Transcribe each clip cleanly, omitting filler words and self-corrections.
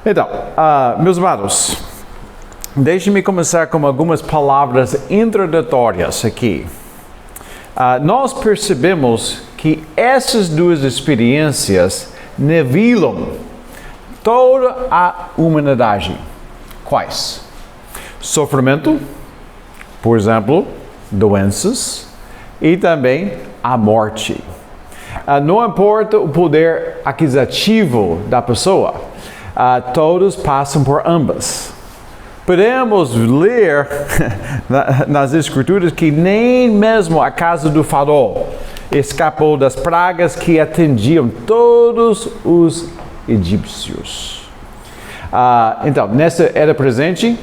Então, meus amados, deixe-me começar com algumas palavras introdutórias aqui. Nós percebemos que essas duas experiências nivelam toda a humanidade. Quais? Sofrimento, por exemplo, doenças e também a morte. Não importa o poder aquisitivo da pessoa, todos passam por ambas. Podemos ler nas Escrituras que nem mesmo a casa do faraó escapou das pragas que atingiam todos os egípcios. Então, nessa era presente,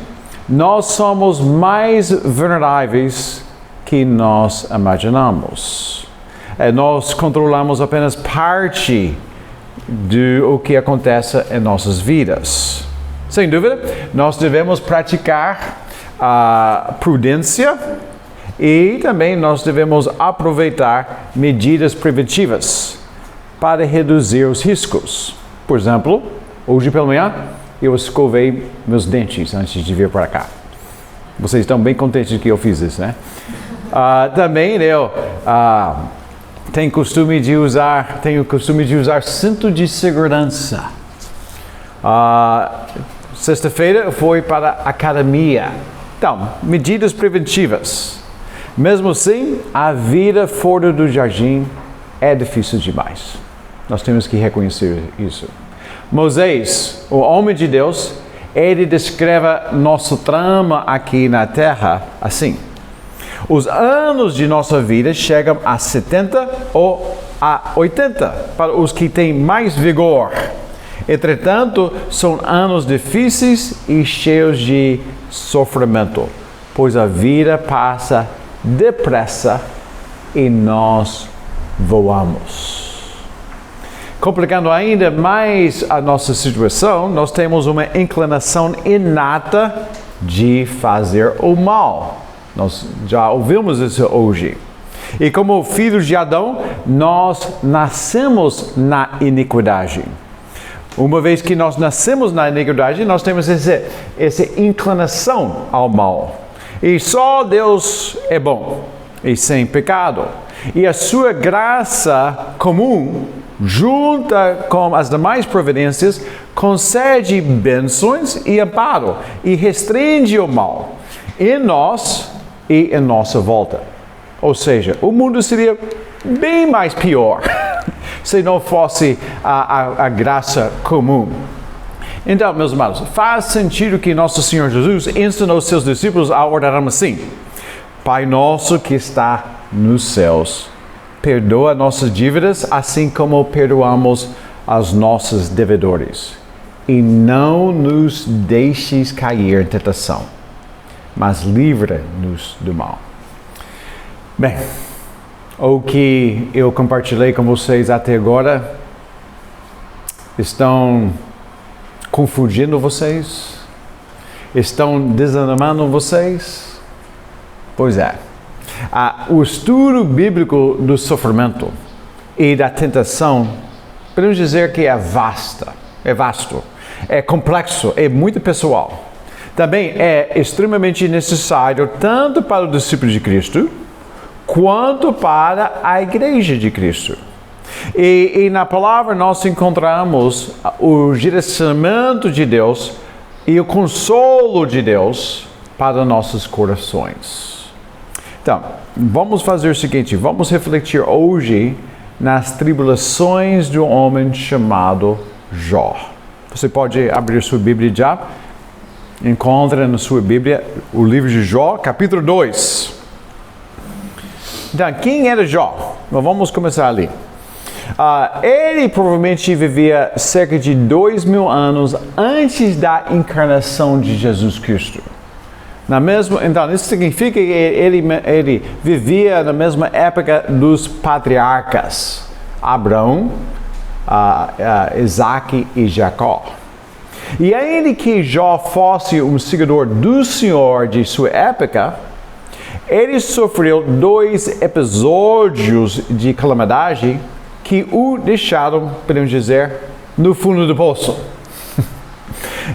nós somos mais vulneráveis que nós imaginamos. Nós controlamos apenas parte do que acontece em nossas vidas. Sem dúvida, nós devemos praticar a prudência e também nós devemos aproveitar medidas preventivas para reduzir os riscos. Por exemplo, hoje pela manhã eu escovei meus dentes antes de vir para cá. Vocês estão bem contentes que eu fiz isso, né? Também eu tenho o costume de usar cinto de segurança. Sexta-feira foi para a academia. Então, medidas preventivas. Mesmo assim, a vida fora do jardim é difícil demais. Nós temos que reconhecer isso. Moisés, o homem de Deus, ele descreve nosso trama aqui na terra assim: os anos de nossa vida chegam a 70 ou a 80 para os que têm mais vigor. Entretanto, são anos difíceis e cheios de sofrimento, pois a vida passa depressa e nós voamos. Complicando ainda mais a nossa situação, nós temos uma inclinação inata de fazer o mal. Nós já ouvimos isso hoje. E como filhos de Adão, nós nascemos na iniquidade. Uma vez que nós nascemos na iniquidade, nós temos essa inclinação ao mal. E só Deus é bom e sem pecado. E a sua graça comum, junta com as demais providências, concede bênçãos e amparo e restringe o mal em nós e em nossa volta. Ou seja, o mundo seria bem mais pior se não fosse a graça comum. Então, meus irmãos, faz sentido que nosso Senhor Jesus ensinou seus discípulos a orarem assim: Pai nosso que está nos céus, perdoa nossas dívidas, assim como perdoamos aos nossos devedores. E não nos deixes cair em tentação, mas livra-nos do mal. Bem, o que eu compartilhei com vocês até agora estão confundindo vocês? Estão desanimando vocês? Pois é. O estudo bíblico do sofrimento e da tentação, podemos dizer que é vasto, é complexo, é muito pessoal. Também é extremamente necessário tanto para o discípulo de Cristo, quanto para a igreja de Cristo. E na palavra nós encontramos o direcionamento de Deus e o consolo de Deus para nossos corações. Então, vamos fazer o seguinte, vamos refletir hoje nas tribulações de um homem chamado Jó. Você pode abrir sua Bíblia já. Encontra na sua Bíblia o livro de Jó, capítulo 2. Então, quem era Jó? Vamos começar ali. Ele provavelmente vivia cerca de 2000 anos antes da encarnação de Jesus Cristo. Então, isso significa que ele vivia na mesma época dos patriarcas, Abraão, Isaac e Jacó. E ainda que Jó fosse um seguidor do Senhor de sua época, ele sofreu 2 episódios de calamidade que o deixaram, podemos dizer, no fundo do poço.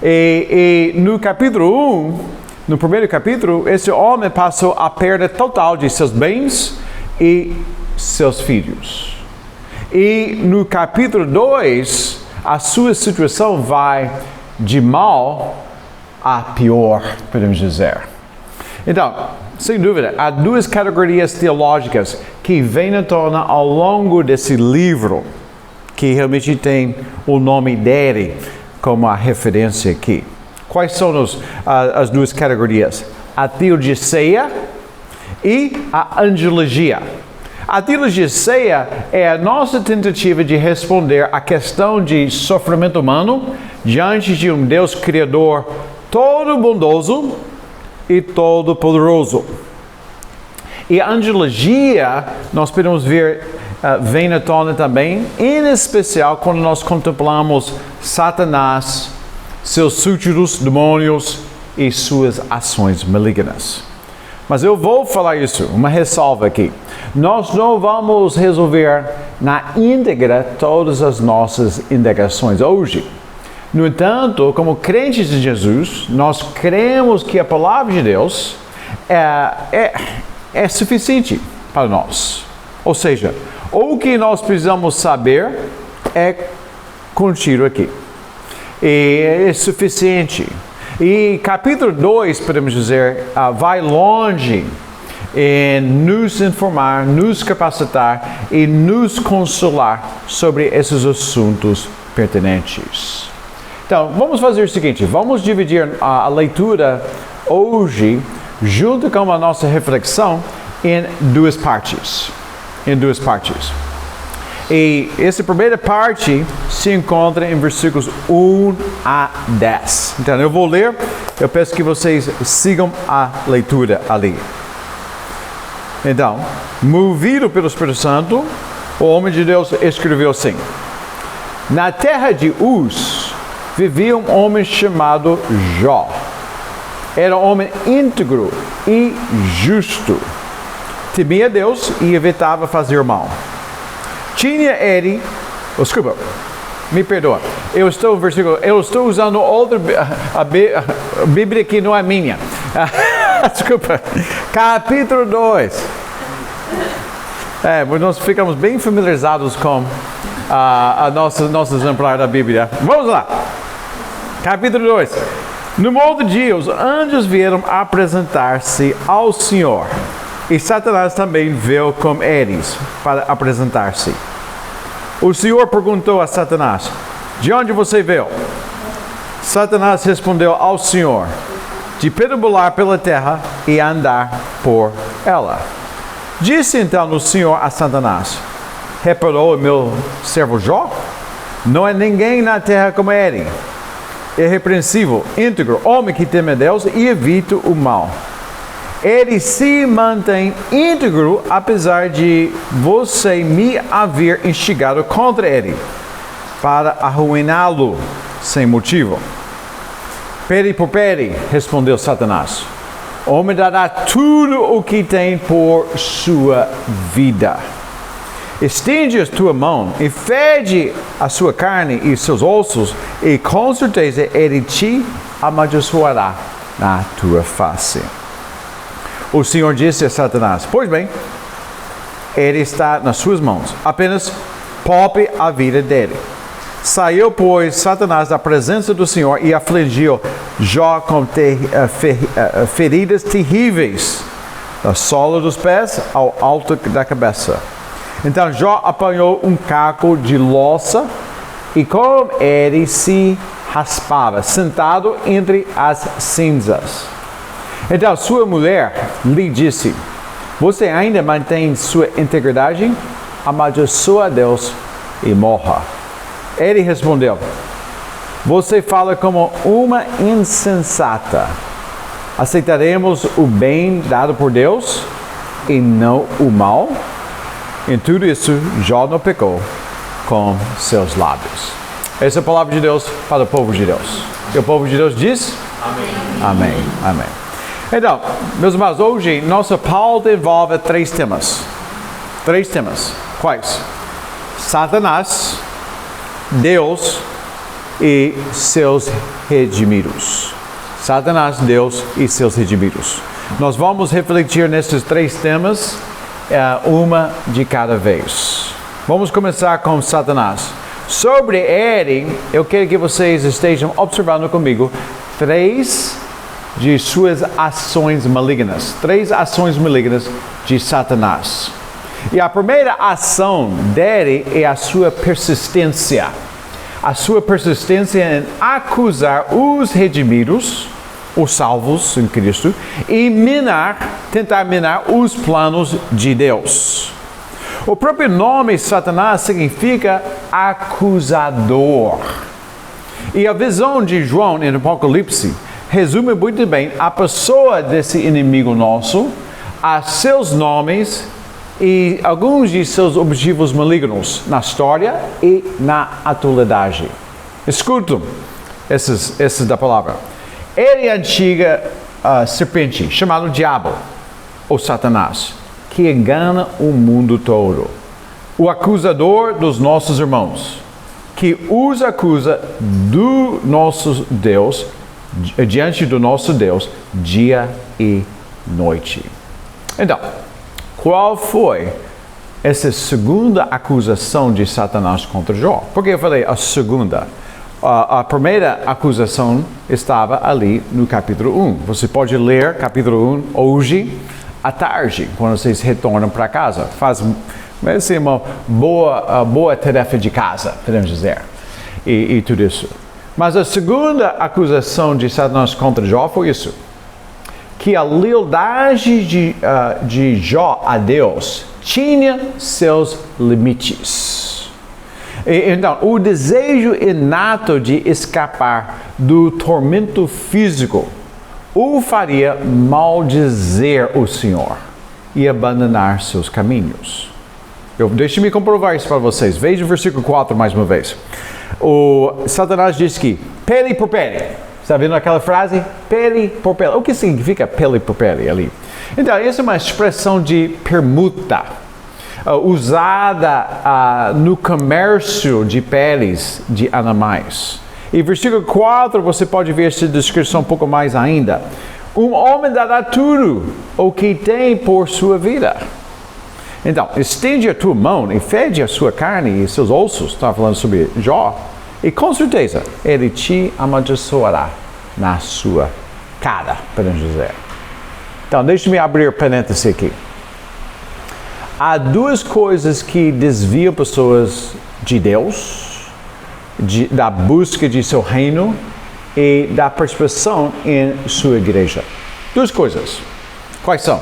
E no capítulo 1, no primeiro capítulo, esse homem passou a perda total de seus bens e seus filhos. E no capítulo 2, a sua situação vai de mal a pior, podemos dizer. Então, sem dúvida, há duas categorias teológicas que vêm à tona ao longo desse livro, que realmente tem o nome dele como a referência aqui. Quais são as duas categorias? A teodiceia e a angelologia. A teodiceia é a nossa tentativa de responder à questão de sofrimento humano diante de um Deus Criador todo bondoso e todo poderoso. E a angelologia, nós podemos ver, vem à tona também, em especial quando nós contemplamos Satanás, seus súditos, demônios e suas ações malignas. Mas eu vou falar isso, uma ressalva aqui. Nós não vamos resolver na íntegra todas as nossas indagações hoje. No entanto, como crentes de Jesus, nós cremos que a palavra de Deus é suficiente para nós. Ou seja, o que nós precisamos saber é contido aqui. E é suficiente. E capítulo 2, podemos dizer, vai longe em nos informar, nos capacitar e nos consolar sobre esses assuntos pertinentes. Então, vamos fazer o seguinte, vamos dividir a leitura hoje, junto com a nossa reflexão, em duas partes. E essa primeira parte se encontra em versículos 1 a 10. Então, eu vou ler, eu peço que vocês sigam a leitura ali. Então, movido pelo Espírito Santo, o homem de Deus escreveu assim: na terra de Uz vivia um homem chamado Jó. Era um homem íntegro e justo. Temia Deus e evitava fazer mal. Tinha ele, desculpa, me perdoa, eu estou usando outra, a Bíblia que não é minha. Desculpa, capítulo 2. Nós ficamos bem familiarizados com a nosso exemplar da Bíblia. Vamos lá, capítulo 2. No outro dia, os anjos vieram apresentar-se ao Senhor. E Satanás também veio com eles para apresentar-se. O Senhor perguntou a Satanás: de onde você veio? Satanás respondeu ao Senhor: de perambular pela terra e andar por ela. Disse então o Senhor a Satanás: reparou o meu servo Jó? Não há ninguém na terra como ele. Irrepreensível, íntegro, homem que teme a Deus e evita o mal. Ele se mantém íntegro, apesar de você me haver instigado contra ele, para arruiná-lo sem motivo. Pere por pere, respondeu Satanás. O homem dará tudo o que tem por sua vida. Estende a tua mão e fede a sua carne e seus ossos, e com certeza ele te amaldiçoará na tua face. O Senhor disse a Satanás: pois bem, ele está nas suas mãos, apenas poupe a vida dele. Saiu, pois, Satanás da presença do Senhor e afligiu Jó com feridas terríveis, da sola dos pés ao alto da cabeça. Então Jó apanhou um caco de louça e com ele se raspava, sentado entre as cinzas. Então sua mulher lhe disse: você ainda mantém sua integridade? Amaldiçoa a Deus e morra. Ele respondeu: você fala como uma insensata. Aceitaremos o bem dado por Deus e não o mal? Em tudo isso, Jó não pecou com seus lábios. Essa é a palavra de Deus para o povo de Deus. E o povo de Deus diz: amém. Amém. Amém. Então, meus irmãos, hoje nossa pauta envolve três temas. Três temas. Quais? Satanás, Deus e seus redimidos. Satanás, Deus e seus redimidos. Nós vamos refletir nesses 3 temas, uma de cada vez. Vamos começar com Satanás. Sobre ele, eu quero que vocês estejam observando comigo 3 de suas ações malignas. 3 ações malignas de Satanás. E a primeira ação dele é a sua persistência. A sua persistência em acusar os redimidos, os salvos em Cristo, e tentar minar os planos de Deus. O próprio nome Satanás significa acusador. E a visão de João em Apocalipse resume muito bem a pessoa desse inimigo nosso, a seus nomes e alguns de seus objetivos malignos na história e na atualidade. Escutam esses da palavra. Ele é a antiga serpente, chamado Diabo, ou Satanás, que engana o mundo todo. O acusador dos nossos irmãos, que os acusa do nosso Deus, diante do nosso Deus, dia e noite. Então, qual foi essa segunda acusação de Satanás contra Jó? Porque eu falei a segunda. A primeira acusação estava ali no capítulo 1. Você pode ler capítulo 1 hoje à tarde, quando vocês retornam para casa. Vai ser uma boa tarefa de casa, podemos dizer, e tudo isso. Mas a segunda acusação de Satanás contra Jó foi isso. Que a lealdade de Jó a Deus tinha seus limites. Então, o desejo inato de escapar do tormento físico o faria maldizer o Senhor e abandonar seus caminhos. Deixe-me comprovar isso para vocês. Veja o versículo 4 mais uma vez. O Satanás diz que pele por pele. Está vendo aquela frase? Pele por pele. O que significa pele por pele ali? Então, essa é uma expressão de permuta. Usada no comércio de peles de animais. E versículo 4, você pode ver essa descrição um pouco mais ainda. Um homem dará tudo o que tem por sua vida. Então, estende a tua mão e fede a sua carne e seus ossos. Está falando sobre Jó. E com certeza, ele te amaldiçoará na sua cara, podemos dizer. Então, deixe-me abrir parênteses aqui. Há 2 coisas que desviam pessoas de Deus, da busca de seu reino e da participação em sua igreja. 2 coisas. Quais são?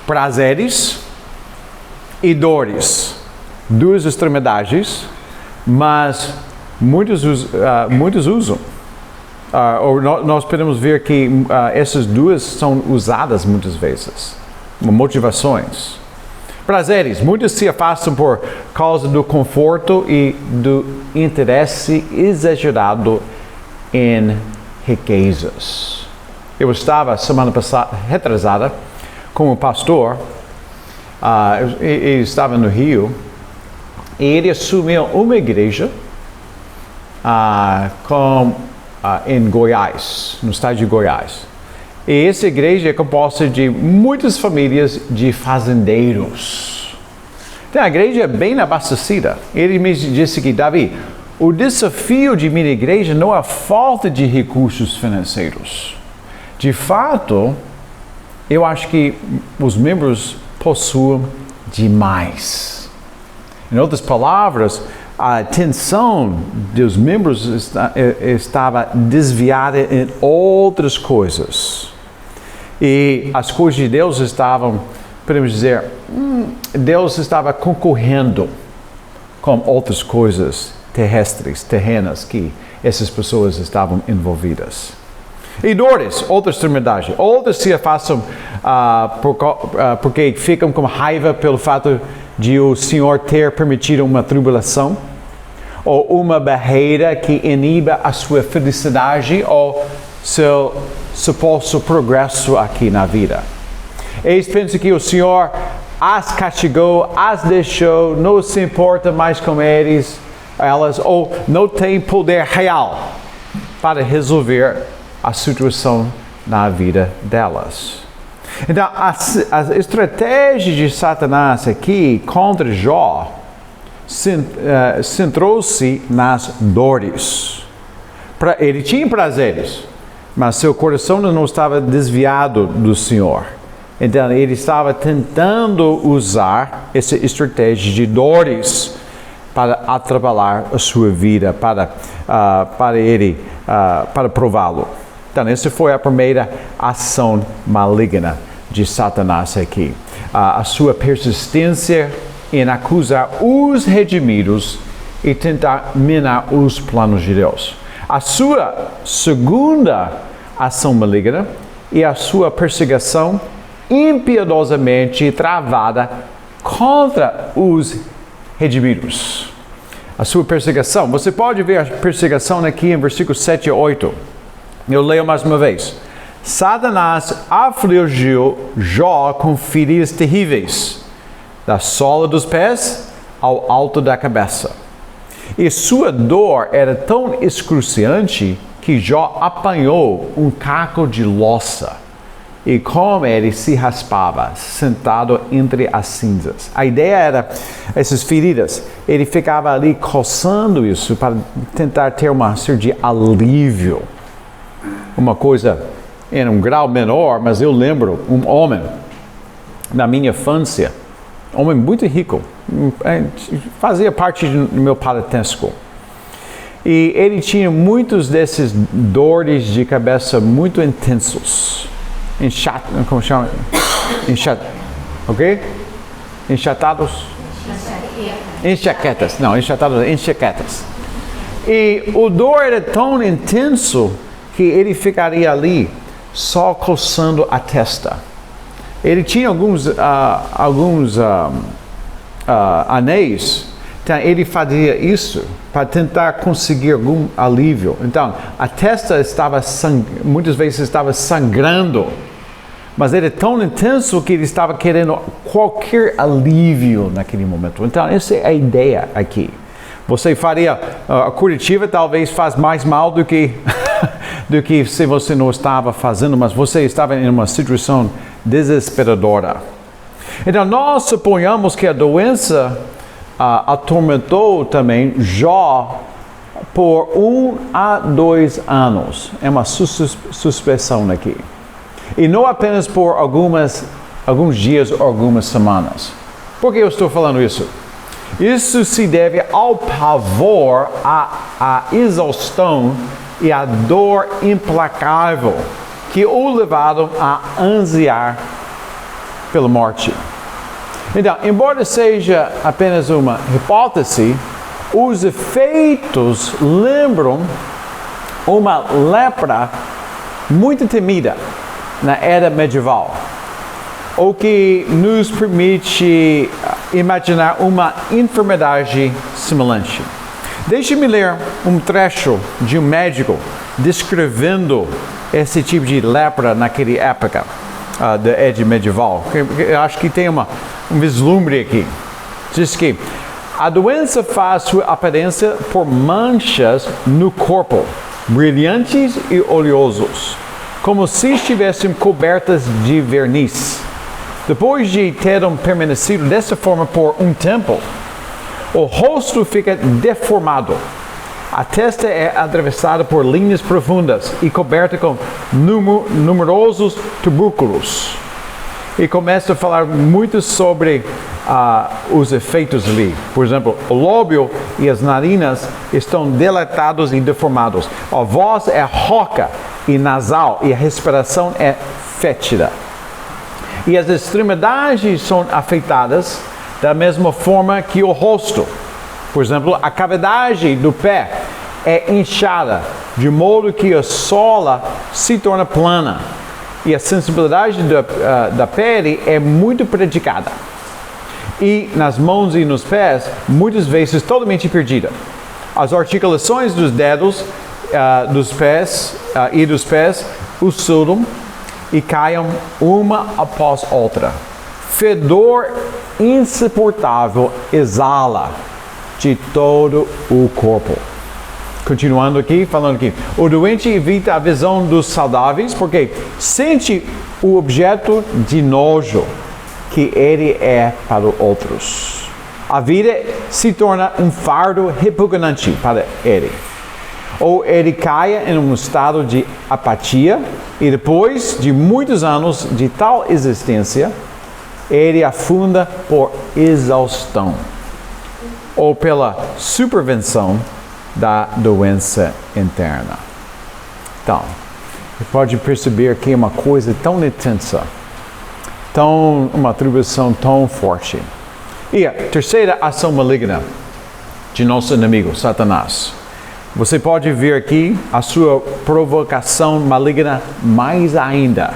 Prazeres e dores. 2 extremidades, mas muitos usam. Nós podemos ver que essas 2 são usadas muitas vezes. Motivações. Prazeres. Muitos se afastam por causa do conforto e do interesse exagerado em riquezas. Eu estava semana passada, retrasada, com um pastor, ele estava no Rio, e ele assumiu uma igreja em Goiás, no estado de Goiás. E essa igreja é composta de muitas famílias de fazendeiros. Então, a igreja é bem abastecida. Ele me disse que, Davi, o desafio de minha igreja não é a falta de recursos financeiros. De fato, eu acho que os membros possuem demais. Em outras palavras, a atenção dos membros estava desviada em outras coisas. E as coisas de Deus estavam, podemos dizer, Deus estava concorrendo com outras coisas terrestres, terrenas, que essas pessoas estavam envolvidas. E dores, outra extremidade. Outras se afastam porque ficam com raiva pelo fato de o Senhor ter permitido uma tribulação, ou uma barreira que iniba a sua felicidade ou seu suposto progresso aqui na vida. Eles pensam que o Senhor as castigou, as deixou, não se importa mais com elas, ou não tem poder real para resolver a situação na vida delas. Então, a estratégia de Satanás aqui contra Jó centrou-se nas dores. Ele tinha prazeres, mas seu coração não estava desviado do Senhor. Então, ele estava tentando usar essa estratégia de dores para atrapalhar a sua vida, para prová-lo. Então, essa foi a primeira ação maligna de Satanás aqui. A sua persistência em acusar os redimidos e tentar minar os planos de Deus. A sua segunda ação maligna é a sua perseguição impiedosamente travada contra os redimidos. A sua perseguição, você pode ver a perseguição aqui em versículos 7 e 8. Eu leio mais uma vez. Satanás afligiu Jó com feridas terríveis, da sola dos pés ao alto da cabeça. E sua dor era tão excruciante que Jó apanhou um caco de louça. E como ele se raspava, sentado entre as cinzas. A ideia era, essas feridas, ele ficava ali coçando isso para tentar ter uma certa de alívio. Uma coisa em um grau menor, mas eu lembro um homem, na minha infância, um homem muito rico, fazia parte do meu parentesco. E ele tinha muitos desses dores de cabeça muito intensos. Como chama? Ok? Enxatados? Enxaquetas. Não, enxatados, enxaquetas. E o dor era tão intenso que ele ficaria ali só coçando a testa. Ele tinha alguns anéis, então ele fazia isso para tentar conseguir algum alívio. Então, a testa estava muitas vezes estava sangrando, mas era tão intenso que ele estava querendo qualquer alívio naquele momento. Então, essa é a ideia aqui. Você faria a curativa, talvez faz mais mal do que do que se você não estava fazendo, mas você estava em uma situação desesperadora. Então, nós suponhamos que a doença atormentou também Jó por 1 a 2 anos. É uma suspensão aqui. E não apenas por alguns dias ou algumas semanas. Por que eu estou falando isso? Isso se deve ao pavor, à exaustão e à dor implacável que o levaram a ansiar pela morte. Então, embora seja apenas uma hipótese, os efeitos lembram uma lepra muito temida na era medieval, o que nos permite imaginar uma enfermidade semelhante. Deixe-me ler um trecho de um médico descrevendo esse tipo de lepra naquela época da era medieval. Eu acho que tem um vislumbre aqui. Diz que a doença faz sua aparência por manchas no corpo, brilhantes e oleosos, como se estivessem cobertas de verniz. Depois de terem permanecido dessa forma por um tempo, o rosto fica deformado. A testa é atravessada por linhas profundas e coberta com numerosos tubérculos. E começa a falar muito sobre os efeitos ali. Por exemplo, o lábio e as narinas estão dilatados e deformados. A voz é rouca e nasal e a respiração é fétida. E as extremidades são afetadas da mesma forma que o rosto. Por exemplo, a cavidade do pé é inchada, de modo que a sola se torna plana. E a sensibilidade da pele é muito prejudicada. E nas mãos e nos pés, muitas vezes totalmente perdida. As articulações dos dedos dos pés oscilam e caem uma após outra. Fedor insuportável exala de todo o corpo. continuando aqui, falando aqui. O doente evita a visão dos saudáveis porque sente o objeto de nojo que ele é para outros. A vida se torna um fardo repugnante para ele. Ou ele caia em um estado de apatia e depois de muitos anos de tal existência, ele afunda por exaustão ou pela supervenção da doença interna. Então, você pode perceber que é uma coisa tão intensa, uma atribuição tão forte. E a terceira ação maligna de nosso inimigo, Satanás. Você pode ver aqui a sua provocação maligna mais ainda.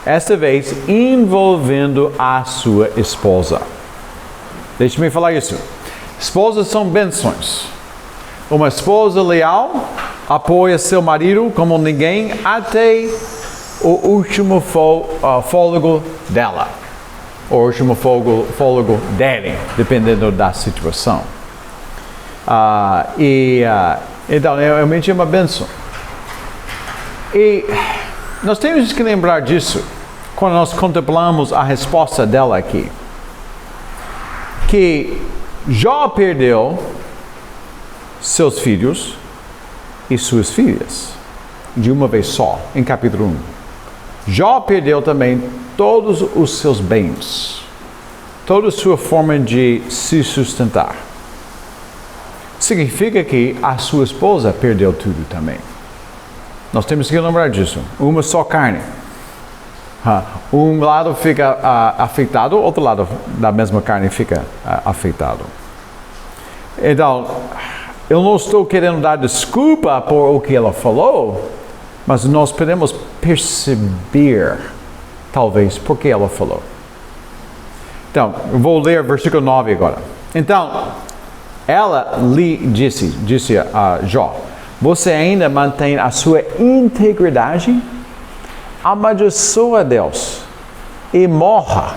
Esta vez envolvendo a sua esposa. Deixe-me falar isso. Esposas são bênçãos. Uma esposa leal apoia seu marido como ninguém até o último fôlego dela. O último fôlego dele, dependendo da situação. Então, realmente é uma bênção. E nós temos que lembrar disso quando nós contemplamos a resposta dela aqui. Que Jó perdeu seus filhos e suas filhas de uma vez só, em capítulo 1. Jó perdeu também todos os seus bens, toda a sua forma de se sustentar. Significa que a sua esposa perdeu tudo também. Nós temos que lembrar disso. Uma só carne. Um lado fica afetado, o outro lado da mesma carne fica afetado. Então, eu não estou querendo dar desculpa por o que ela falou, mas nós podemos perceber, talvez, por que ela falou. Então, eu vou ler o versículo 9 agora. Então, ela lhe disse a Jó: você ainda mantém a sua integridade? Amaldiçoa a Deus e morra.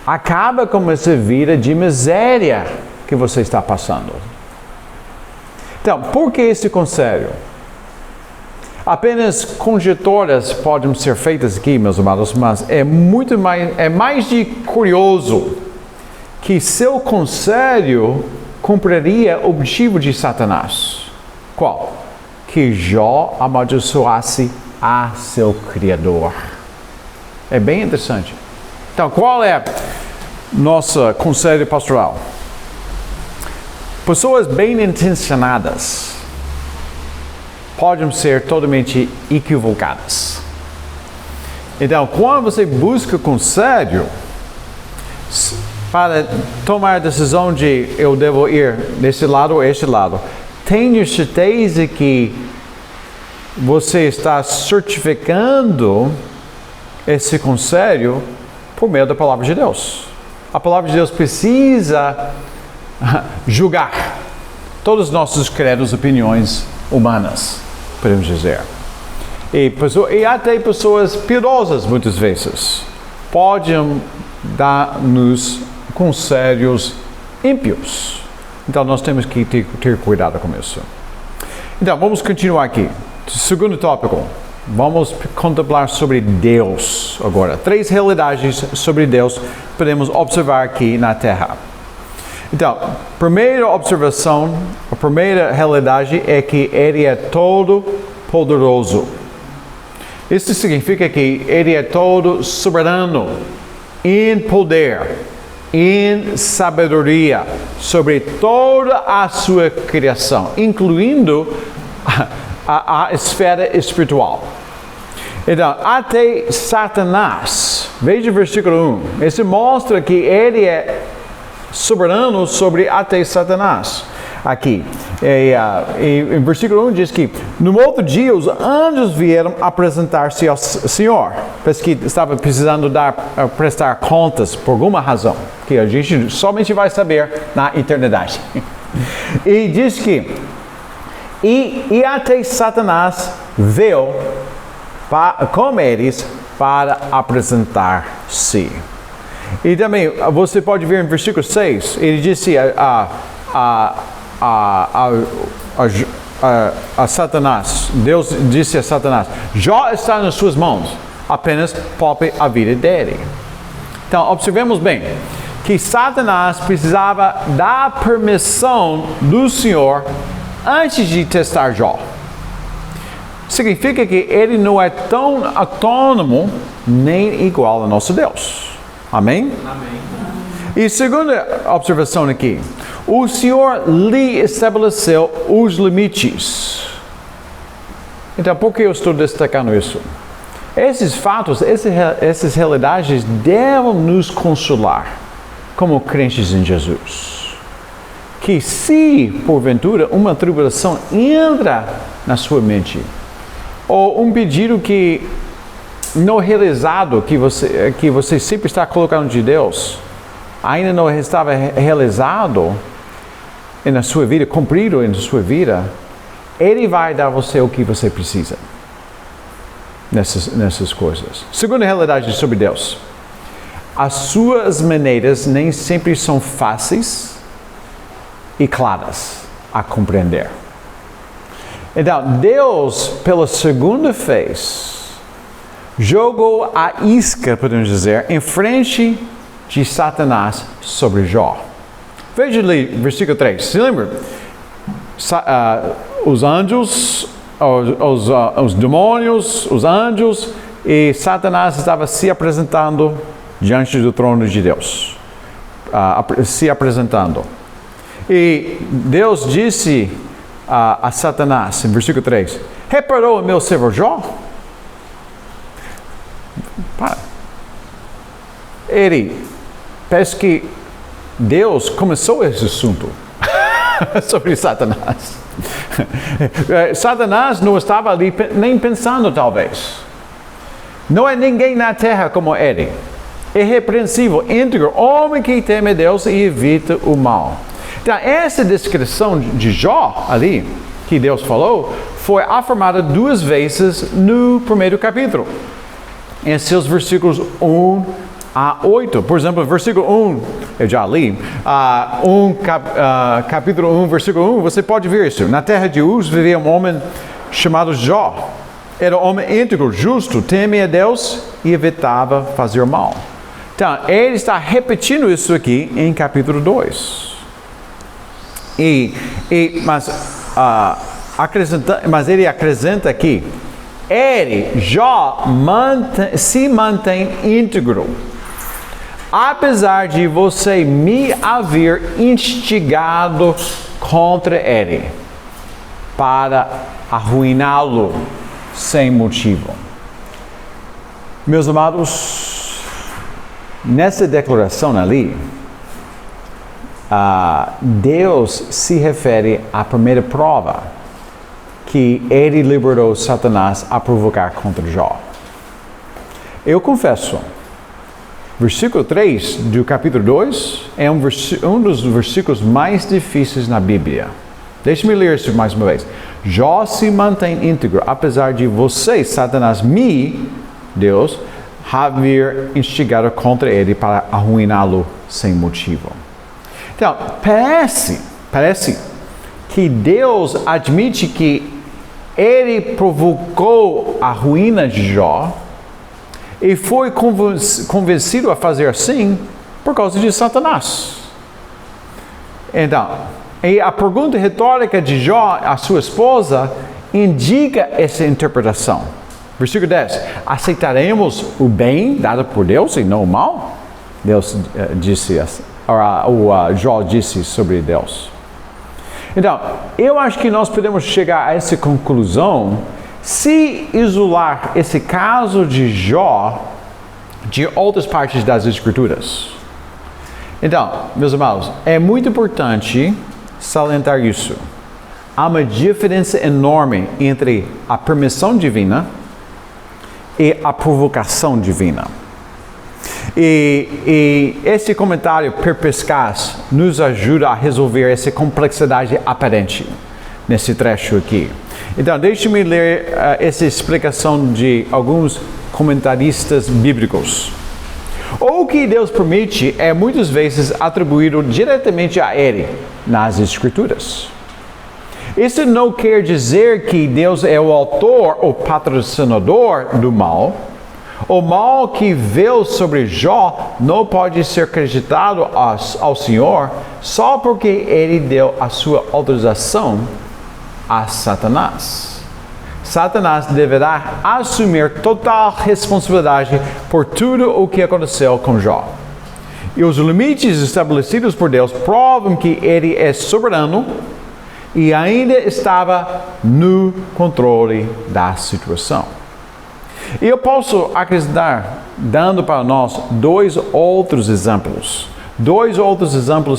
Acaba com essa vida de miséria que você está passando. Então, por que esse conselho? Apenas conjecturas podem ser feitas aqui, meus amados, mas é mais de curioso que seu conselho cumpriria o objetivo de Satanás. Qual? Que Jó amaldiçoasse a seu Criador. É bem interessante. Então, qual é nosso conselho pastoral? Pessoas bem intencionadas podem ser totalmente equivocadas. Então, quando você busca conselho para tomar a decisão de eu devo ir desse lado ou este lado, tenha certeza que você está certificando esse conselho por meio da palavra de Deus. A palavra de Deus precisa julgar todos os nossos credos, opiniões humanas, podemos dizer. E até pessoas piedosas, muitas vezes, podem dar-nos conselhos ímpios. Então, nós temos que ter cuidado com isso. Então, vamos continuar aqui. Segundo tópico, vamos contemplar sobre Deus agora. 3 realidades sobre Deus podemos observar aqui na Terra. Então, primeira observação, a primeira realidade é que Ele é todo poderoso. Isso significa que Ele é todo soberano, em poder, em sabedoria, sobre toda a sua criação, incluindo a esfera espiritual. Então, até Satanás, veja o versículo 1, esse mostra que Ele é soberano sobre até Satanás. Aqui, em versículo 1 diz que no outro dia os anjos vieram apresentar-se ao Senhor, parece que estava precisando prestar contas por alguma razão, que a gente somente vai saber na eternidade. E diz que e até Satanás veio com eles para apresentar-se. E também você pode ver em versículo 6, ele disse a Satanás, Deus disse a Satanás, Jó está nas suas mãos, apenas poupe a vida dele. Então, observemos bem, que Satanás precisava da permissão do Senhor antes de testar Jó. Significa que ele não é tão autônomo nem igual ao nosso Deus. Amém? Amém. E segunda observação aqui, o Senhor lhe estabeleceu os limites. Então, por que eu estou destacando isso? Esses fatos, essas realidades devem nos consolar como crentes em Jesus. Que se, porventura, uma tribulação entra na sua mente, ou um pedido que não realizado, que você sempre está colocando de Deus, ainda não estava realizado na sua vida, cumprido na sua vida, Ele vai dar a você o que você precisa nessas coisas. Segunda realidade sobre Deus. As suas maneiras nem sempre são fáceis e claras a compreender. Então, Deus, pela segunda vez, jogou a isca, podemos dizer, em frente de Satanás sobre Jó. Veja ali, versículo 3. Se lembra? Os anjos, os demônios, os anjos e Satanás estava se apresentando diante do trono de Deus. Se apresentando. E Deus disse a Satanás, em versículo 3, reparou o meu servo Jó? Parece que Deus começou esse assunto sobre Satanás. Satanás não estava ali nem pensando, talvez. Não há ninguém na terra como ele. Irrepreensível, íntegro, homem que teme Deus e evita o mal. Então, essa descrição de Jó ali, que Deus falou, foi afirmada 2 vezes no primeiro capítulo. Em seus versículos 1 a 8. Por exemplo, versículo 1, eu já li, capítulo 1, versículo 1, você pode ver isso. Na terra de Uz vivia um homem chamado Jó. Era um homem íntegro, justo, temia a Deus e evitava fazer mal. Então, ele está repetindo isso aqui em capítulo 2. Mas ele acrescenta aqui, Jó se mantém íntegro, apesar de você me haver instigado contra ele, para arruiná-lo sem motivo. Meus amados, nessa declaração ali, Deus se refere à primeira prova que ele liberou Satanás a provocar contra Jó. Eu confesso, versículo 3 do capítulo 2 é um dos versículos mais difíceis na Bíblia. Deixe-me ler isso mais uma vez. Jó se mantém íntegro, apesar de você, Satanás, Deus, haver instigado contra ele para arruiná-lo sem motivo. Então, parece que Deus admite que ele provocou a ruína de Jó e foi convencido a fazer assim por causa de Satanás. Então, e a pergunta retórica de Jó à sua esposa indica essa interpretação. Versículo 10. Aceitaremos o bem dado por Deus e não o mal? Deus disse assim. Jó disse sobre Deus. Então, eu acho que nós podemos chegar a essa conclusão se isolar esse caso de Jó de outras partes das Escrituras. Então, meus irmãos, é muito importante salientar isso. Há uma diferença enorme entre a permissão divina e a provocação divina. E esse comentário perspicaz nos ajuda a resolver essa complexidade aparente nesse trecho aqui. Então, deixe-me ler essa explicação de alguns comentaristas bíblicos. O que Deus permite é muitas vezes atribuído diretamente a Ele nas Escrituras. Isso não quer dizer que Deus é o autor ou patrocinador do mal. O mal que veio sobre Jó não pode ser acreditado ao Senhor só porque ele deu a sua autorização a Satanás. Satanás deverá assumir total responsabilidade por tudo o que aconteceu com Jó. E os limites estabelecidos por Deus provam que ele é soberano e ainda estava no controle da situação. E eu posso acrescentar, dando para nós dois outros exemplos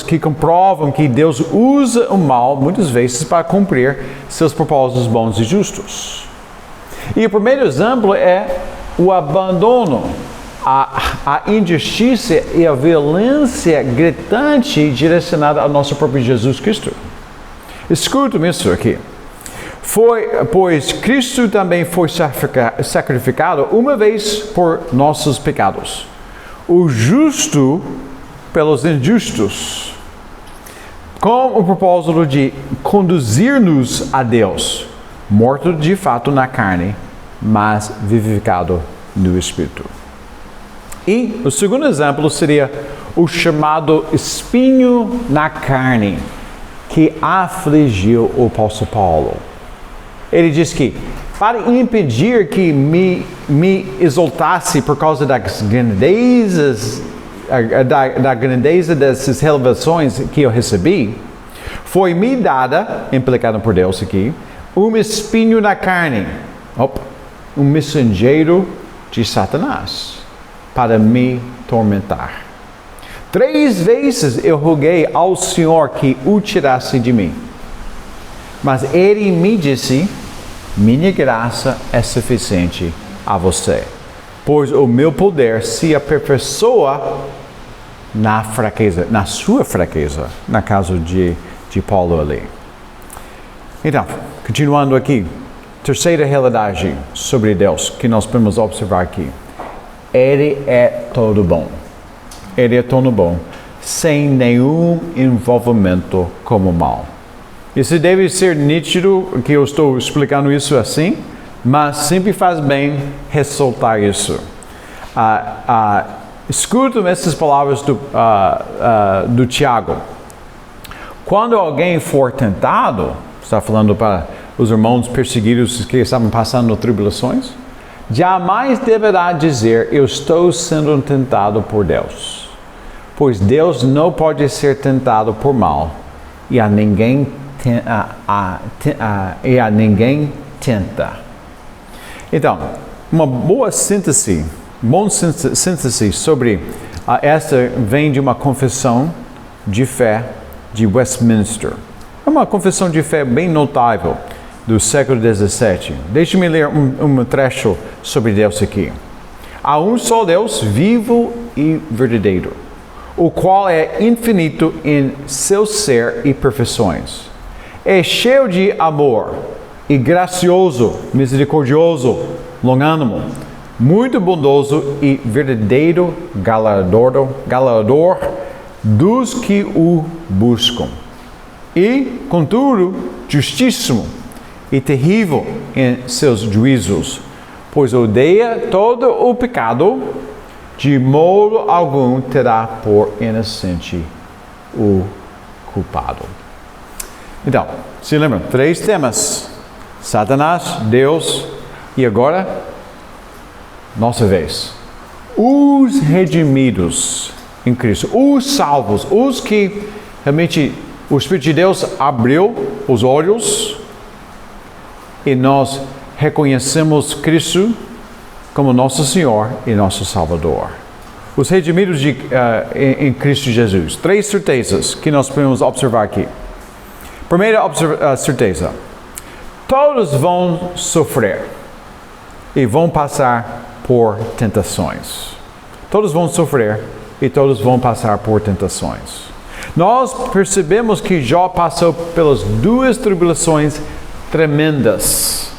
que comprovam que Deus usa o mal muitas vezes para cumprir seus propósitos bons e justos. E o primeiro exemplo é o abandono, a injustiça e a violência gritante direcionada ao nosso próprio Jesus Cristo. Escutem isso aqui. Pois Cristo também foi sacrificado uma vez por nossos pecados, o justo pelos injustos, com o propósito de conduzir-nos a Deus, morto de fato na carne, mas vivificado no Espírito. E o segundo exemplo seria o chamado espinho na carne, que afligiu o apóstolo Paulo. Ele diz que, para impedir que me exaltasse por causa das grandezas, da grandeza dessas revelações que eu recebi, foi-me dada, implicada por Deus aqui, um espinho na carne, um mensageiro de Satanás, para me tormentar. 3 vezes eu roguei ao Senhor que o tirasse de mim. Mas ele me disse: minha graça é suficiente a você, pois o meu poder se aperfeiçoa na fraqueza, na sua fraqueza, na caso de Paulo ali. Então, continuando aqui, terceira realidade sobre Deus que nós podemos observar aqui. Ele é todo bom. Ele é todo bom, sem nenhum envolvimento com o mal. Isso deve ser nítido que eu estou explicando isso assim, mas sempre faz bem ressaltar isso. Escutam essas palavras do Tiago. Quando alguém for tentado, está falando para os irmãos perseguidos que estavam passando tribulações, jamais deverá dizer: eu estou sendo tentado por Deus. Pois Deus não pode ser tentado por mal, e a ninguém tenta. Então, uma boa síntese sobre esta vem de uma confissão de fé de Westminster. É uma confissão de fé bem notável do século XVII. Deixe-me ler um trecho sobre Deus aqui. Há um só Deus, vivo e verdadeiro, o qual é infinito em seu ser e perfeições. É cheio de amor e gracioso, misericordioso, longânimo, muito bondoso e verdadeiro galardoador dos que o buscam. E, contudo, justíssimo e terrível em seus juízos, pois odeia todo o pecado, de modo algum terá por inocente o culpado. Então, se lembram, 3 temas: Satanás, Deus e agora, nossa vez. Os redimidos em Cristo, os salvos, os que realmente o Espírito de Deus abriu os olhos e nós reconhecemos Cristo como nosso Senhor e nosso Salvador. Os redimidos em Cristo Jesus. 3 certezas que nós podemos observar aqui. Primeira certeza: todos vão sofrer e vão passar por tentações. Todos vão sofrer e todos vão passar por tentações. Nós percebemos que Jó passou pelas 2 tribulações tremendas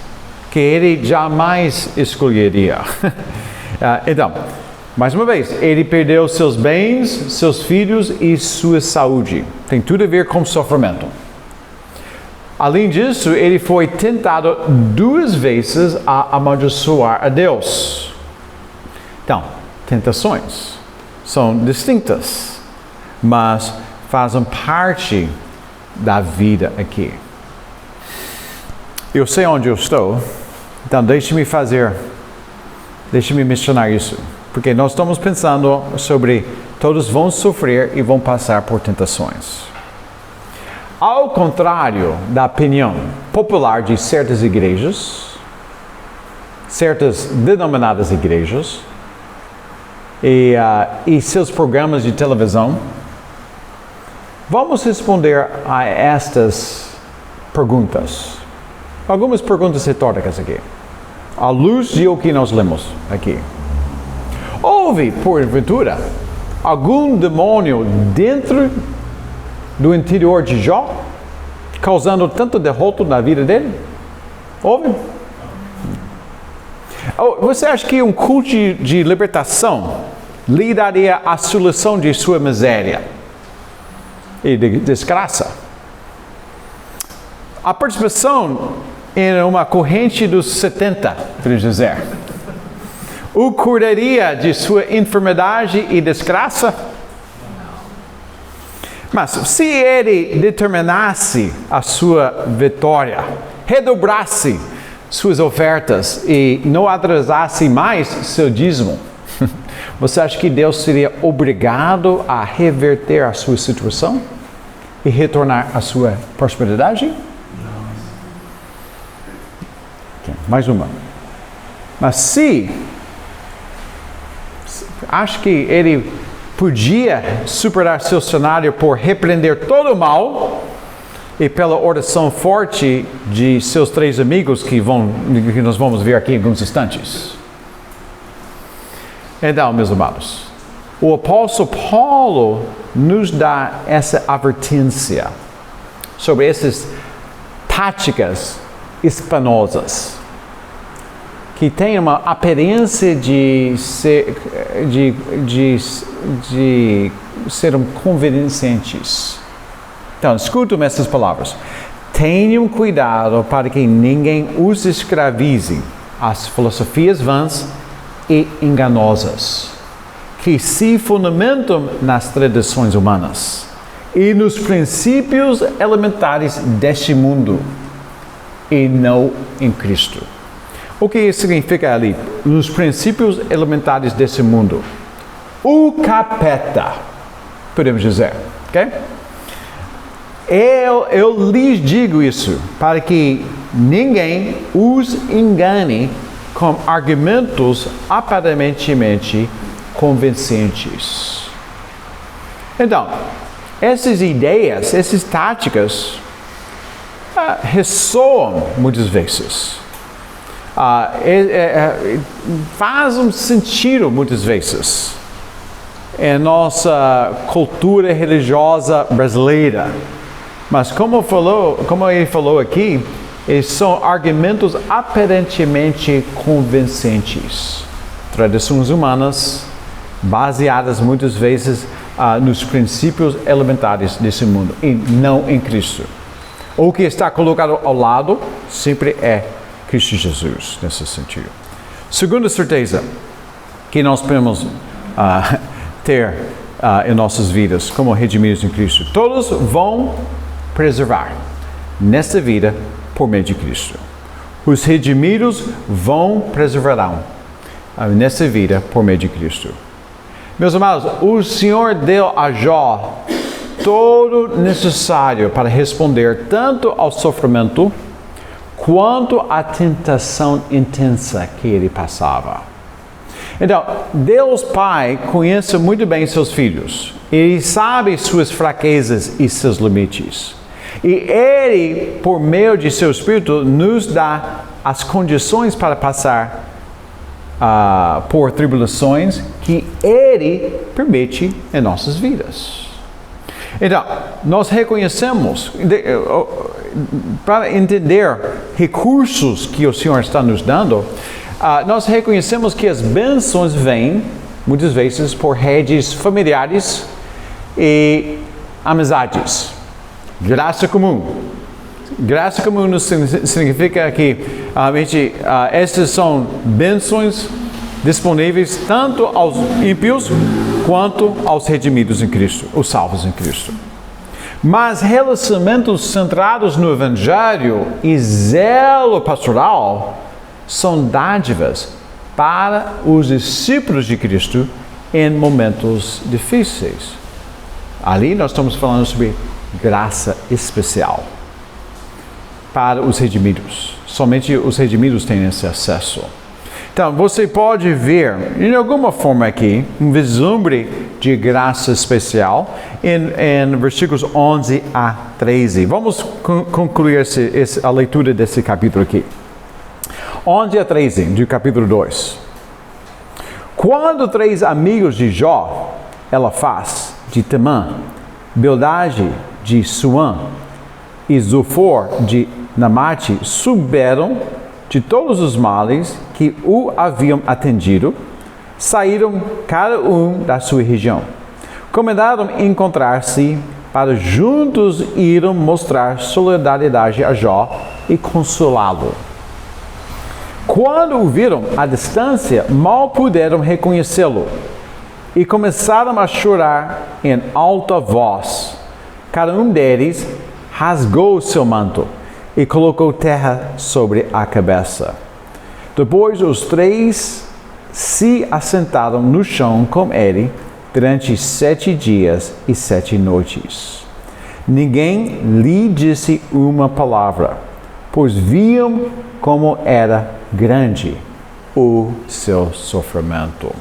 que ele jamais escolheria. Então, mais uma vez, ele perdeu seus bens, seus filhos e sua saúde. Tem tudo a ver com sofrimento. Além disso, ele foi tentado 2 vezes a amaldiçoar a Deus. Então, tentações são distintas, mas fazem parte da vida aqui. Eu sei onde eu estou, então deixe-me mencionar isso, porque nós estamos pensando sobre todos vão sofrer e vão passar por tentações. Ao contrário da opinião popular de certas igrejas, certas denominadas igrejas, e seus programas de televisão, vamos responder a estas perguntas. Algumas perguntas retóricas aqui, à luz de o que nós lemos aqui. Houve, porventura, algum demônio dentro do interior de Jó, causando tanto derrota na vida dele? Houve? Você acha que um culto de libertação lhe daria a solução de sua miséria e de desgraça? A participação em uma corrente dos 70, por dizer, o curaria de sua enfermidade e desgraça? Mas se ele determinasse a sua vitória, redobrasse suas ofertas e não atrasasse mais seu dízimo, você acha que Deus seria obrigado a reverter a sua situação e retornar a sua prosperidade? Não. Okay, mais uma. Mas se acho que ele podia superar seu cenário por repreender todo o mal e pela oração forte de seus 3 amigos que nós vamos ver aqui em alguns instantes. Então, meus amados, o apóstolo Paulo nos dá essa advertência sobre essas táticas espanosas que têm uma aparência de serem convincentes. Então, escutem essas palavras. Tenham cuidado para que ninguém os escravize às filosofias vãs e enganosas, que se fundamentam nas tradições humanas e nos princípios elementares deste mundo, e não em Cristo. O que significa ali? Nos princípios elementares desse mundo. O capeta, podemos dizer, ok? Eu lhes digo isso para que ninguém os engane com argumentos aparentemente convincentes. Então, essas ideias, essas táticas ressoam muitas vezes. Fazem sentido muitas vezes em nossa cultura religiosa brasileira. Mas como ele falou aqui, eles são argumentos aparentemente convincentes. Tradições humanas baseadas muitas vezes nos princípios elementares desse mundo e não em Cristo. O que está colocado ao lado sempre é Cristo Jesus, nesse sentido. Segunda certeza que nós podemos ter em nossas vidas como redimidos em Cristo. Todos vão preservar nesta vida por meio de Cristo. Os redimidos preservarão nessa vida por meio de Cristo. Meus amados, o Senhor deu a Jó todo necessário para responder tanto ao sofrimento quanto à tentação intensa que ele passava. Então, Deus Pai conhece muito bem seus filhos. Ele sabe suas fraquezas e seus limites. E Ele, por meio de seu Espírito, nos dá as condições para passar por tribulações que Ele permite em nossas vidas. Então, nós reconhecemos, para entender recursos que o Senhor está nos dando, nós reconhecemos que as bênçãos vêm, muitas vezes, por redes familiares e amizades. Graça comum. Graça comum significa que estas são bênçãos disponíveis tanto aos ímpios quanto aos redimidos em Cristo, os salvos em Cristo. Mas relacionamentos centrados no Evangelho e zelo pastoral são dádivas para os discípulos de Cristo em momentos difíceis. Ali nós estamos falando sobre graça especial para os redimidos. Somente os redimidos têm esse acesso. Então, você pode ver, em alguma forma aqui, um vislumbre de graça especial em versículos 11 a 13. Vamos concluir a leitura desse capítulo aqui. 11 a 13, do capítulo 2. Quando 3 amigos de Jó, Elifaz de Temã, Bildade de Suã e Zofor de Namate, souberam de todos os males que o haviam atendido, saíram cada um da sua região. Combinaram encontrar-se para juntos irem mostrar solidariedade a Jó e consolá-lo. Quando o viram à distância, mal puderam reconhecê-lo e começaram a chorar em alta voz. Cada um deles rasgou seu manto e colocou terra sobre a cabeça. Depois os 3 se assentaram no chão com ele durante 7 dias e 7 noites. Ninguém lhe disse uma palavra, pois viam como era grande o seu sofrimento.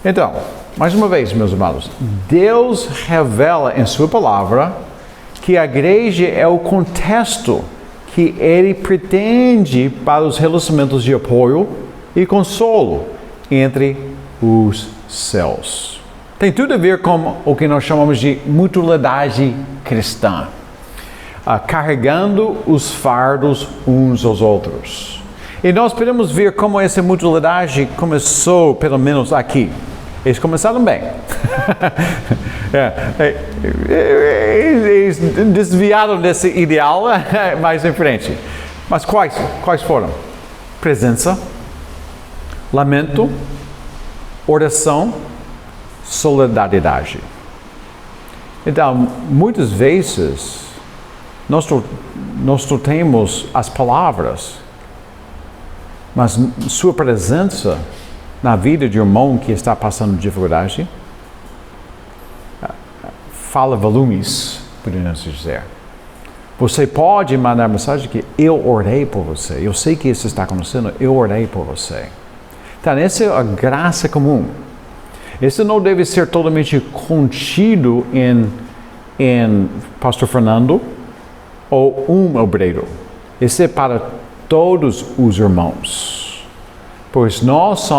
Então, mais uma vez, meus amados, Deus revela em sua palavra que a igreja é o contexto que Ele pretende para os relacionamentos de apoio e consolo entre os céus. Tem tudo a ver com o que nós chamamos de mutualidade cristã, carregando os fardos uns aos outros. E nós podemos ver como essa mutualidade começou, pelo menos aqui. Eles começaram bem. Eles desviaram desse ideal mais em frente. Mas quais foram? Presença, lamento, oração, solidariedade. Então, muitas vezes, nós temos as palavras, mas sua presença na vida de um irmão que está passando dificuldade, fala volumes, podemos dizer. Você pode mandar mensagem que eu orei por você, eu sei que isso está acontecendo, eu orei por você. Então, essa é a graça comum. Isso não deve ser totalmente contido em Pastor Fernando ou um obreiro. Isso é para todos os irmãos. Pois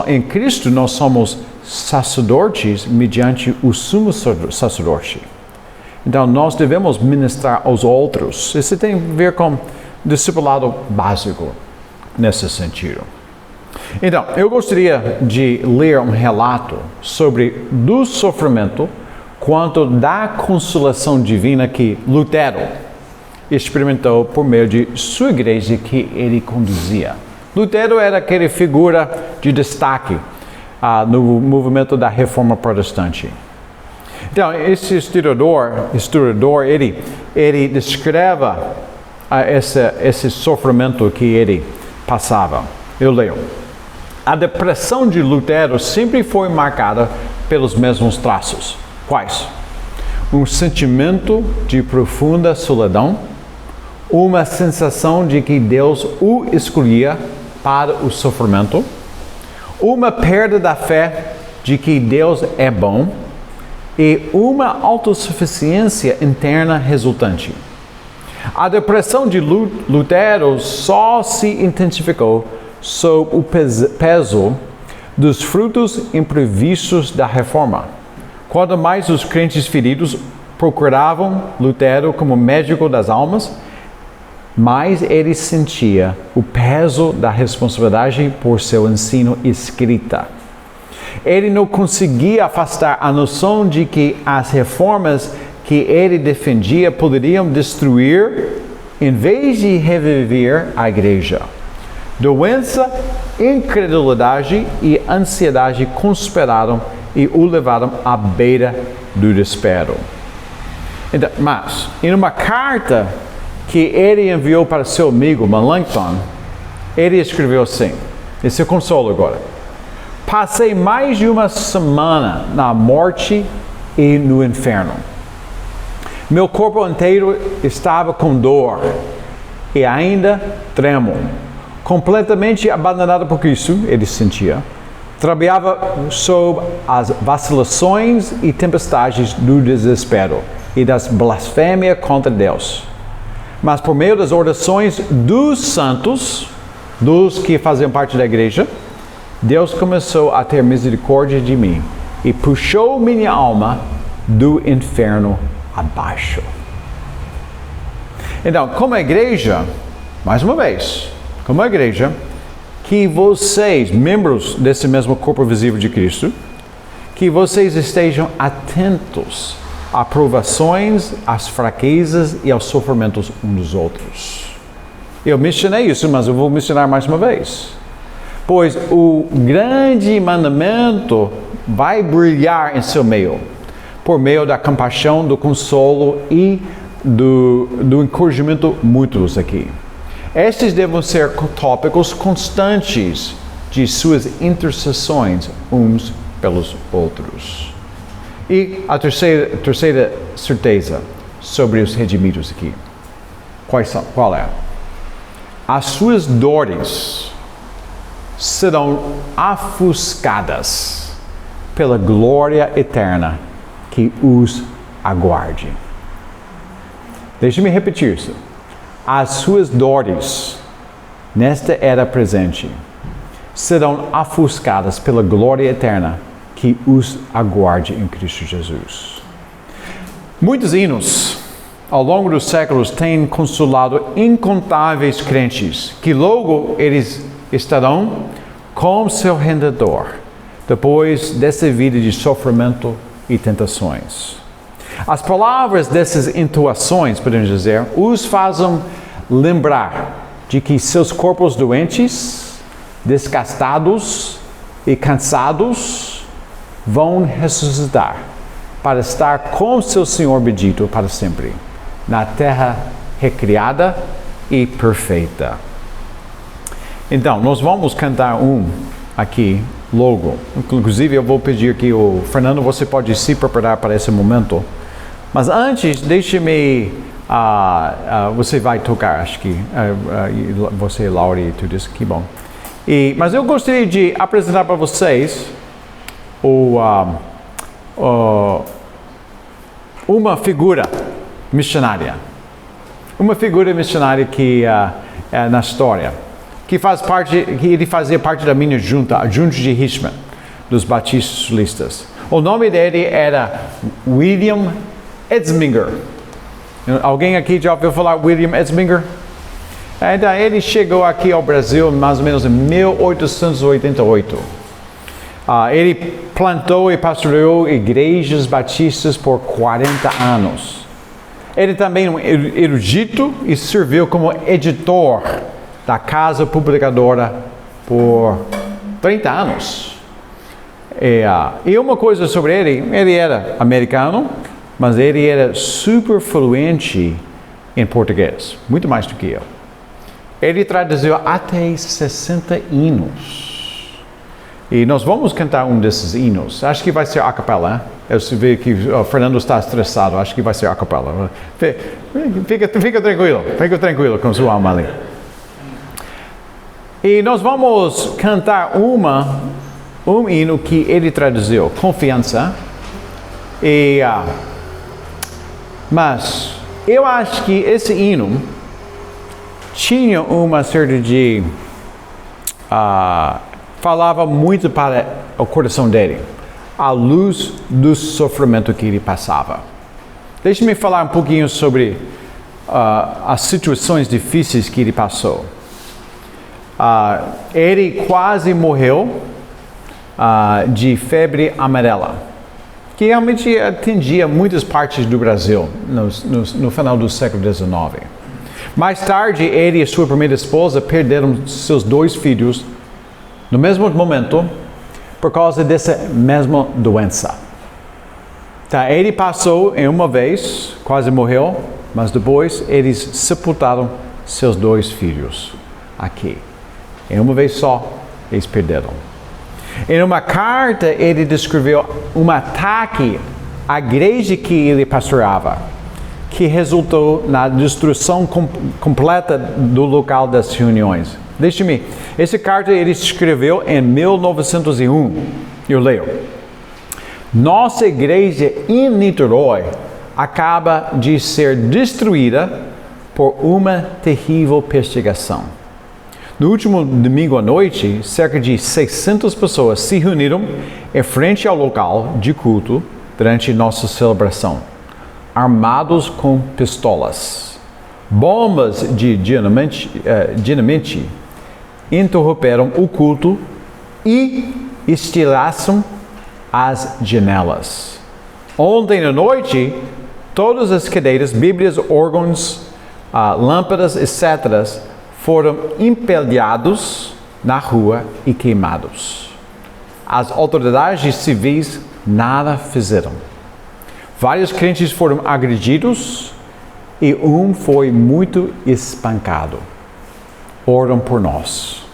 em Cristo nós somos sacerdotes mediante o sumo sacerdote. Então nós devemos ministrar aos outros. Isso tem a ver com discipulado básico nesse sentido. Então, eu gostaria de ler um relato do sofrimento quanto da consolação divina que Lutero experimentou por meio de sua igreja que ele conduzia. Lutero era aquela figura de destaque no movimento da Reforma Protestante. Então, esse historiador ele descreve esse sofrimento que ele passava. Eu leio. A depressão de Lutero sempre foi marcada pelos mesmos traços. Quais? Um sentimento de profunda solidão, uma sensação de que Deus o escolhia para o sofrimento, uma perda da fé de que Deus é bom e uma autossuficiência interna resultante. A depressão de Lutero só se intensificou sob o peso dos frutos imprevistos da reforma. Quanto mais os crentes feridos procuravam Lutero como médico das almas, mais ele sentia o peso da responsabilidade por seu ensino escrita. Ele não conseguia afastar a noção de que as reformas que ele defendia poderiam destruir em vez de reviver a igreja. Doença, incredulidade e ansiedade conspiraram e o levaram à beira do desespero. Então, mas, em uma carta que ele enviou para seu amigo Melanchthon, ele escreveu assim, esse é o consolo agora. Passei mais de uma semana na morte e no inferno. Meu corpo inteiro estava com dor e ainda tremo. Completamente abandonado por Cristo, ele sentia. Trabalhava sob as vacilações e tempestades do desespero e das blasfêmias contra Deus. Mas por meio das orações dos santos, dos que faziam parte da igreja, Deus começou a ter misericórdia de mim e puxou minha alma do inferno abaixo. Então, como a igreja, mais uma vez, como a igreja, que vocês, membros desse mesmo corpo visível de Cristo, que vocês estejam atentos a provações, às fraquezas e aos sofrimentos uns dos outros. Eu mencionei isso, mas eu vou mencionar mais uma vez. Pois o grande mandamento vai brilhar em seu meio, por meio da compaixão, do consolo e do encorajamento mútuos aqui. Estes devem ser tópicos constantes de suas intercessões uns pelos outros. E a terceira certeza sobre os redimidos aqui. Qual é? As suas dores serão ofuscadas pela glória eterna que os aguarde. Deixe-me repetir isso. As suas dores, nesta era presente, serão ofuscadas pela glória eterna que os aguarde em Cristo Jesus. Muitos hinos, ao longo dos séculos, têm consolado incontáveis crentes, que logo eles estarão com seu Redentor, depois dessa vida de sofrimento e tentações. As palavras dessas intuações, podemos dizer, os fazem lembrar de que seus corpos doentes, desgastados e cansados, vão ressuscitar para estar com seu Senhor bendito para sempre, na terra recriada e perfeita. Então, nós vamos cantar aqui logo. Inclusive, eu vou pedir aqui o Fernando, você pode se preparar para esse momento. Mas antes, deixe-me, você vai tocar, acho que você, Laura, tudo isso, que bom. Mas eu gostaria de apresentar para vocês uma figura missionária. Uma figura missionária que é na história, que ele fazia parte da minha junta de Richmond, dos batistas sulistas. O nome dele era William Edsminger. Alguém aqui já ouviu falar William Edsminger? Então, ele chegou aqui ao Brasil mais ou menos em 1888. Ele plantou e pastoreou igrejas batistas por 40 anos. Ele também é um erudito e serviu como editor da Casa Publicadora por 30 anos. E uma coisa sobre ele era americano, mas ele era super fluente em português, muito mais do que eu. Ele traduziu até 60 hinos. E nós vamos cantar um desses hinos. Acho que vai ser a capela. Eu vejo que o Fernando está estressado. Acho que vai ser a capela. Fica tranquilo com sua alma ali. E nós vamos cantar um hino que ele traduziu, Confiança. Mas eu acho que esse hino tinha uma série de... falava muito para o coração dele, à luz do sofrimento que ele passava. Deixe-me falar um pouquinho sobre as situações difíceis que ele passou. Ele quase morreu de febre amarela, que realmente atingia muitas partes do Brasil no final do século XIX. Mais tarde, ele e sua primeira esposa perderam seus 2 filhos no mesmo momento por causa dessa mesma doença. Tá, ele passou em uma vez, quase morreu, mas depois eles sepultaram seus 2 filhos aqui. Em uma vez só, eles perderam. Em uma carta, ele descreveu um ataque à igreja que ele pastoreava, que resultou na destruição completa do local das reuniões. Deixe-me, essa carta ele escreveu em 1901. Eu leio. Nossa igreja em Niterói acaba de ser destruída por uma terrível perseguição. No último domingo à noite, cerca de 600 pessoas se reuniram em frente ao local de culto durante nossa celebração, armados com pistolas. Bombas de dinamite interromperam o culto e estilhaçam as janelas. Ontem à noite, todas as cadeiras, bíblias, órgãos, lâmpadas, etc., foram empilhados na rua e queimados. As autoridades civis nada fizeram. Vários crentes foram agredidos e um foi muito espancado. Oram por nós,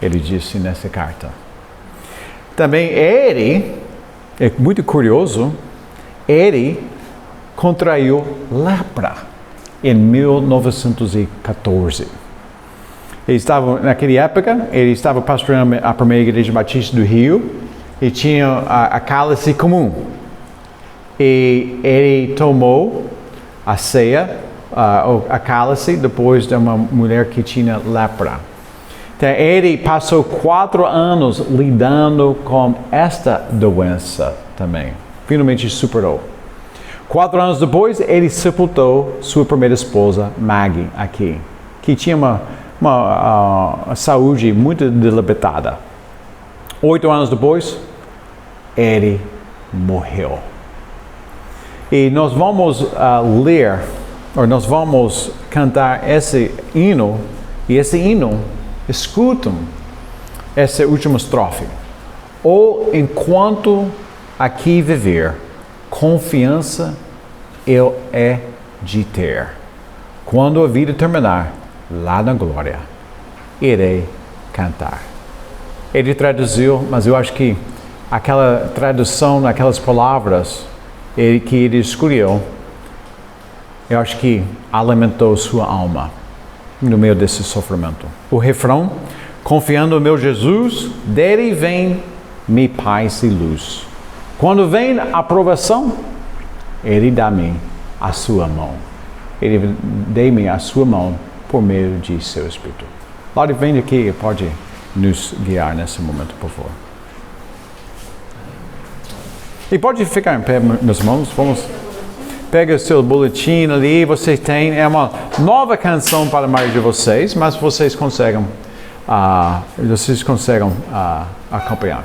ele disse nessa carta. Também ele, é muito curioso, ele contraiu lepra em 1914. Ele estava, naquela época, ele estava pastoreando a primeira igreja batista do Rio e tinha a cálice comum. E ele tomou a ceia, a cálice, depois de uma mulher que tinha lepra. Então, ele passou 4 anos lidando com esta doença também. Finalmente superou. 4 anos depois, ele sepultou sua primeira esposa, Maggie, aqui, que tinha uma saúde muito debilitada. 8 anos depois, ele morreu. E nós vamos ler, ou nós vamos cantar esse hino, e esse hino, escutam essa última estrofe. Ou enquanto aqui viver, confiança eu é de ter. Quando a vida terminar, lá na glória, irei cantar. Ele traduziu, mas eu acho que aquela tradução, aquelas palavras que ele escolheu, eu acho que alimentou sua alma no meio desse sofrimento. O refrão, confiando no meu Jesus, dele vem me paz e luz. Quando vem a aprovação, ele dá-me a sua mão. Ele dê-me a sua mão por meio de seu Espírito. Lorde, vem aqui e pode nos guiar nesse momento, por favor. E pode ficar em pé, meus irmãos. Vamos. Pega o seu boletim ali, você tem, é uma nova canção para a maioria de vocês, mas vocês conseguem acompanhar.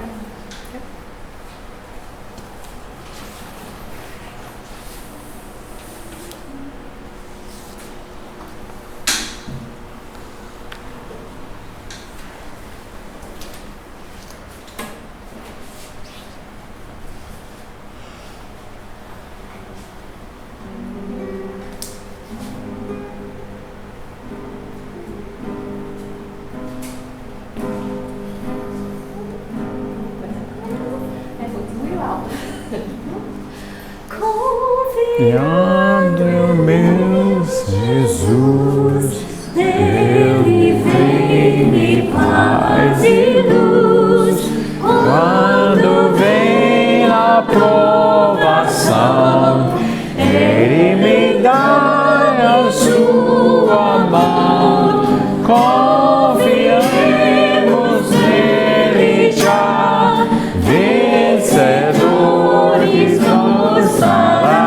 Confiando meu Jesus, Ele vem-me paz e luz. Quando vem a provação, Ele me dá a sua mão. Confiemos nele já, vencedores nos dará.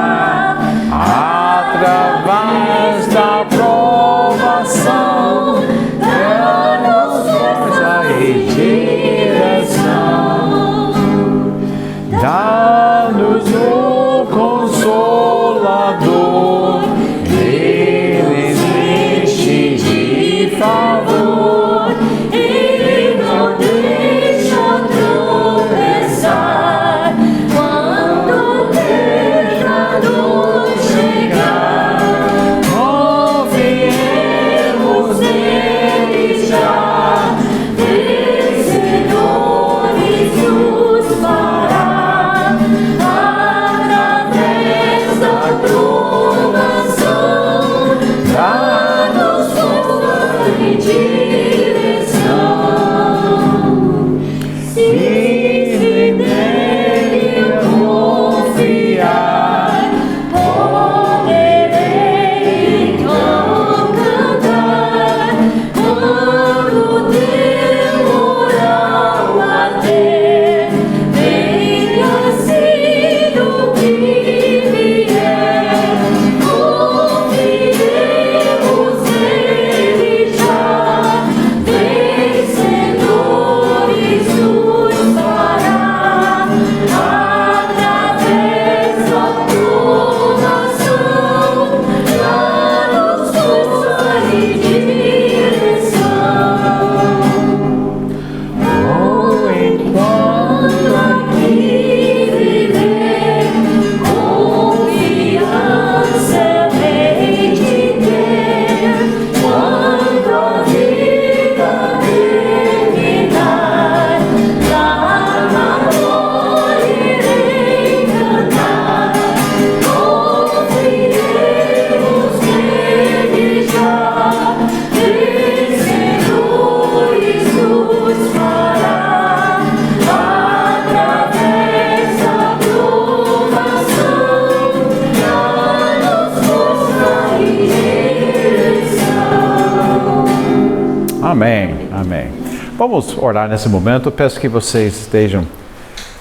Vamos orar nesse momento. Peço que vocês estejam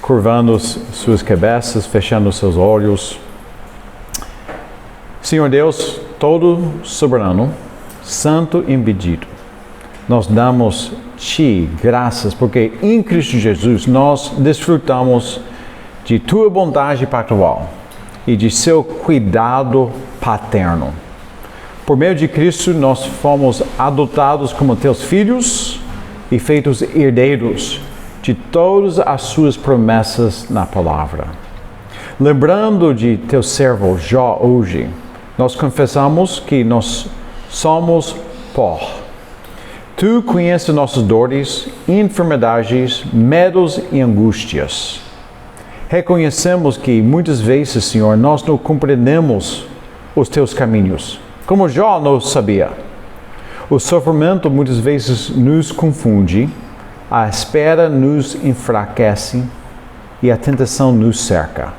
curvando suas cabeças, fechando seus olhos. Senhor Deus, todo soberano, santo e bendito, nós damos Ti graças, porque em Cristo Jesus nós desfrutamos de Tua bondade pactual e de Seu cuidado paterno. Por meio de Cristo nós fomos adotados como Teus filhos e feitos herdeiros de todas as Suas promessas na palavra. Lembrando de Teu servo Jó hoje, nós confessamos que nós somos pó. Tu conheces nossas dores, enfermidades, medos e angústias. Reconhecemos que muitas vezes, Senhor, nós não compreendemos os Teus caminhos, como Jó não sabia. O sofrimento muitas vezes nos confunde, a espera nos enfraquece e a tentação nos cerca.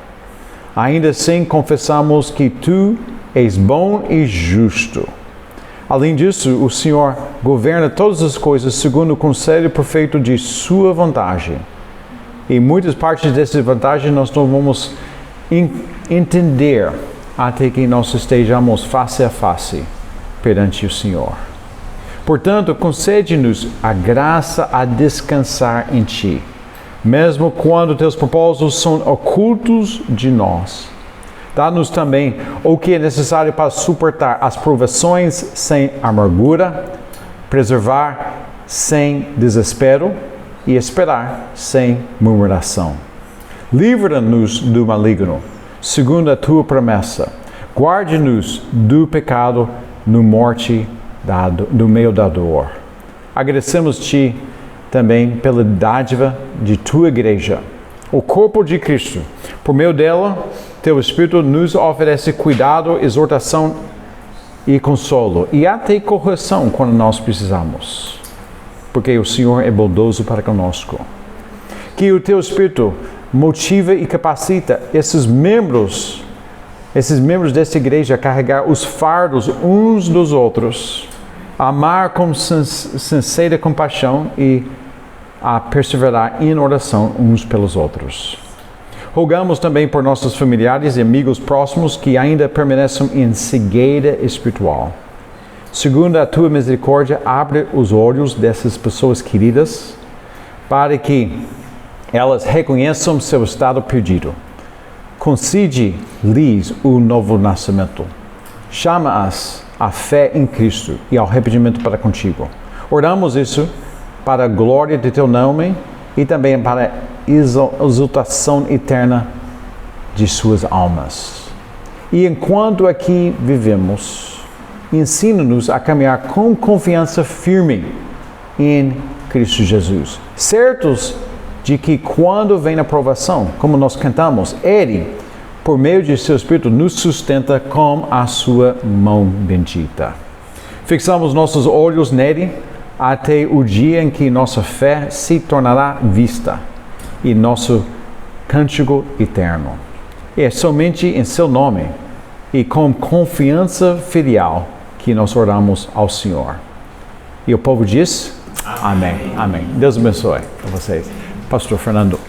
Ainda assim, confessamos que Tu és bom e justo. Além disso, o Senhor governa todas as coisas segundo o conselho perfeito de Sua vontade. E muitas partes dessa vantagem nós não vamos entender até que nós estejamos face a face perante o Senhor. Portanto, concede-nos a graça a descansar em Ti, mesmo quando Teus propósitos são ocultos de nós. Dá-nos também o que é necessário para suportar as provações sem amargura, preservar sem desespero e esperar sem murmuração. Livra-nos do maligno, segundo a Tua promessa. Guarde-nos do pecado no morte do meio da dor. Agradecemos-Te também pela dádiva de Tua igreja, o corpo de Cristo. Por meio dela, Teu Espírito nos oferece cuidado, exortação e consolo, e até correção quando nós precisamos, porque o Senhor é bondoso para conosco. Que o Teu Espírito motiva e capacita esses membros desta igreja a carregar os fardos uns dos outros, a amar com sincera compaixão e a perseverar em oração uns pelos outros. Rogamos também por nossos familiares e amigos próximos que ainda permaneçam em cegueira espiritual. Segundo a Tua misericórdia, abre os olhos dessas pessoas queridas para que elas reconheçam seu estado perdido. Concede-lhes o novo nascimento. Chama-as à fé em Cristo e ao arrependimento para contigo. Oramos isso para a glória de Teu nome e também para a exaltação eterna de suas almas. E enquanto aqui vivemos, ensina-nos a caminhar com confiança firme em Cristo Jesus, certos de que quando vem a provação, como nós cantamos, Ele, por meio de Seu Espírito, nos sustenta com a Sua mão bendita. Fixamos nossos olhos nele até o dia em que nossa fé se tornará vista e nosso cântico eterno. É somente em Seu nome e com confiança filial que nós oramos ao Senhor. E o povo diz: Amém. Amém. Deus abençoe a vocês. Pastor Fernando.